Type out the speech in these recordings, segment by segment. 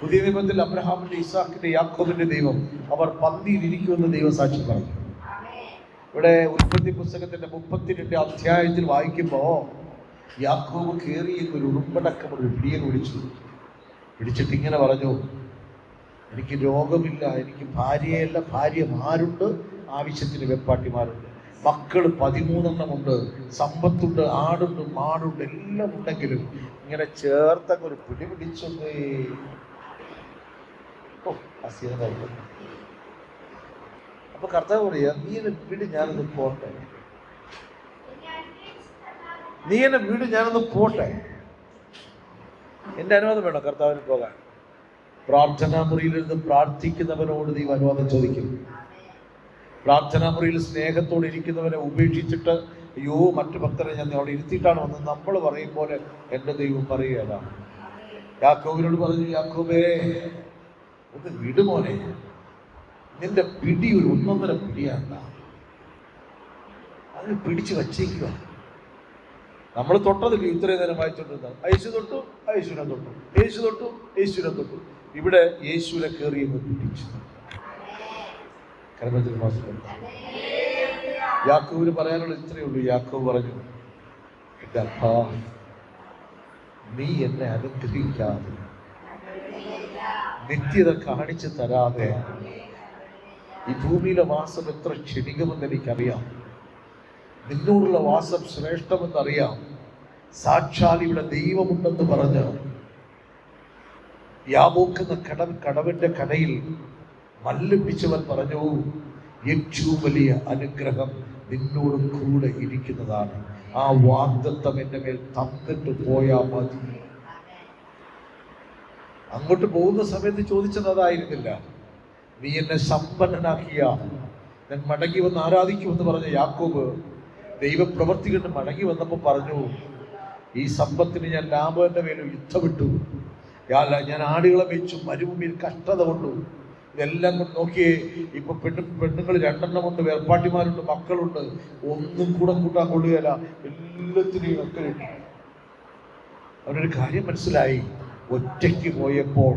പുതിയ നിയമത്തിൽ അബ്രഹാമിന്റെ, ഇസാക്കിന്റെ, യാക്കോബിന്റെ ദൈവം അവർ പന്തിയിൽ ഇരിക്കുമെന്ന് ദൈവം സാക്ഷി പറഞ്ഞു. ഇവിടെ ഉൽപ്പത്തി പുസ്തകത്തിന്റെ 32 അധ്യായത്തിൽ വായിക്കുമ്പോ യാക്കോബ് കയറി ഒരു ഉറുമ്പടക്കം ഒരു പിടിയെ പിടിച്ചിട്ട് ഇങ്ങനെ പറഞ്ഞു, എനിക്ക് രോഗമില്ല, എനിക്ക് ഭാര്യയല്ല, ഭാര്യമാരുണ്ട്, ആവശ്യത്തിന് വെപ്പാട്ടിമാരുണ്ട്, മക്കള് 13 ഉണ്ട്, സമ്പത്തുണ്ട്, ആടുണ്ട്, മാടുണ്ട്, എല്ലാം ഉണ്ടെങ്കിലും ഇങ്ങനെ ചേർത്തങ്ങ് ഒരു പിടി പിടിച്ചൊന്നേ. അപ്പൊ കർത്താവ് പറയാ, നീ എന്നെ വീട് ഞാനൊന്ന് പോട്ടെ, നീ എന്നെ വീട് ഞാനൊന്ന് പോട്ടെ. എന്റെ അനുവാദം വേണം കർത്താവിന് പോകാൻ. പ്രാർത്ഥനാ മുറിയിലിരുന്ന് പ്രാർത്ഥിക്കുന്നവനോട് നീ അനുവാദം ചോദിക്കും. പ്രാർത്ഥനാ മുറിയിൽ സ്നേഹത്തോടെ ഇരിക്കുന്നവനെ ഉപേക്ഷിച്ചിട്ട് അയ്യോ മറ്റു ഭക്തരെ ഞാൻ അവിടെ ഇരുത്തിയിട്ടാണ് വന്നത് നമ്മൾ പറയും പോലെ എൻ്റെ ദൈവം പറയുകയല്ല. യാക്കോബിനോട് പറഞ്ഞു, യാക്കോബേ ഒന്ന് വിടുമോനെ, നിന്റെ പിടി ഒരു 1.5 പിടിയാണ്, അത് പിടിച്ചു വച്ചേക്കുക. നമ്മൾ തൊട്ടതില്ല ഇത്രയും നേരം വായിച്ചോണ്ടിരുന്ന യേശു തൊട്ടു, യേശുവിനെ തൊട്ടു, യേശു തൊട്ടു, യേശുവിനെ തൊട്ടു. ഇവിടെ യേശുവിനെ കയറിയെന്ന് പിടിച്ചു. യാക്കോബിന് പറയാനുള്ള ഇത്രയേ ഉള്ളൂ. യാക്കോബ് പറഞ്ഞു, നീ എന്നെ അനുഗ്രഹിക്കാതെ, നിത്യത കാണിച്ചു തരാതെ ഈ ഭൂമിയിലെ വാസം എത്ര ക്ഷണികമെന്ന് എനിക്കറിയാം, നിന്നോടുള്ള വാസം ശ്രേഷ്ഠമെന്നറിയാം. സാക്ഷാൽ ഇവിടെ ദൈവമുണ്ടെന്ന് പറഞ്ഞ് യാബോക്കുന്ന കടവിന്റെ കടയിൽ മല്ലിപ്പിച്ചവൻ പറഞ്ഞു, ഏറ്റവും വലിയ അനുഗ്രഹം നിന്നോട് കൂടെ ഇരിക്കുന്നതാണ്. ആ വാഗ്ദത്തം എൻ്റെ മേൽ തന്നിട്ട് പോയാ മതി. അങ്ങോട്ട് പോകുന്ന സമയത്ത് ചോദിച്ചത് അതായിരുന്നില്ല, നീ എന്നെ സമ്പന്നനാക്കിയ ഞാൻ മടങ്ങി വന്ന് ആരാധിക്കുമെന്ന് പറഞ്ഞ യാക്കോബ് ദൈവപ്രവൃത്തി കണ്ട് മടങ്ങി വന്നപ്പോൾ പറഞ്ഞു, ഈ സമ്പത്തിന് ഞാൻ ലാഭന്റെ മേലും യുദ്ധമിട്ടു, ഞാൻ ആടുകളെ വെച്ചു, മരുഭൂമിയിൽ കഷ്ടത കൊണ്ടു, ഇതെല്ലാം കൊണ്ട് നോക്കിയേ ഇപ്പൊ പെണ്ണുങ്ങൾ 2 ഉണ്ട്, വേർപ്പാട്ടിമാരുണ്ട്, മക്കളുണ്ട്, ഒന്നും കൂടെ കൂട്ടാൻ കൊള്ളുകയല്ല, എല്ലാത്തിനെയും ഒക്കെ ഇട്ടു. അവനൊരു കാര്യം മനസ്സിലായി, ഒറ്റയ്ക്ക് പോയപ്പോൾ,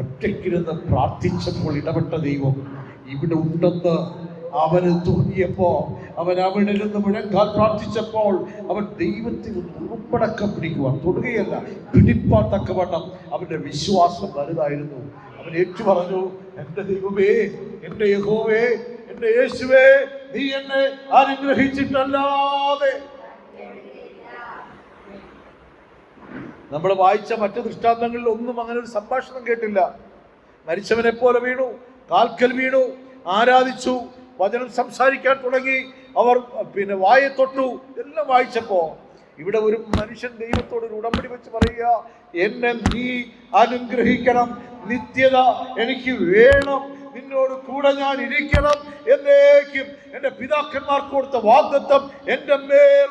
ഒറ്റയ്ക്കിരുന്ന് പ്രാർത്ഥിച്ചപ്പോൾ ഇടപെട്ട ദൈവം ഇവിടെ ഉണ്ടെന്ന് അവന് തോന്നിയപ്പോ, അവൻ അവിടെ ഇരുന്ന് മുഴങ്ങാൻ പ്രാർത്ഥിച്ചപ്പോൾ അവൻ ദൈവത്തിൽ ഉറുമ്പടക്കം പിടിക്കുവാൻ തൊടുകയല്ല, പിടിപ്പാൻ തക്കവണ്ണം അവന്റെ വിശ്വാസം വലുതായിരുന്നു. അവൻ ഏറ്റു പറഞ്ഞു, എന്റെ ദൈവമേ, എന്റെ യഹോവേ, എന്റെ യേശുവേ, നീ എന്നെ അനുഗ്രഹിച്ചിട്ടല്ലാതെ. നമ്മൾ വായിച്ച മറ്റു ദൃഷ്ടാന്തങ്ങളിൽ ഒന്നും അങ്ങനെ ഒരു സംഭാഷണം കേട്ടില്ല. മരിച്ചവനെ പോലെ വീണു, കാൽക്കൽ വീണു, ആരാധിച്ചു, വചനം സംസാരിക്കാൻ തുടങ്ങി, അവർ വായെ തൊട്ടു. എല്ലാം വായിച്ചപ്പോ ഇവിടെ ഒരു മനുഷ്യൻ ദൈവത്തോട് ഒരു ഉടമ്പടി വെച്ച് പറയുക, എന്നെ നീ അനുഗ്രഹിക്കണം, നിത്യത എനിക്ക് വേണം, നിന്നോട് കൂടെ ഞാൻ ഇരിക്കണം, എന്നേക്കും എന്റെ പിതാക്കന്മാർക്ക് കൊടുത്ത വാഗ്ദത്തം എന്റെ മേൽ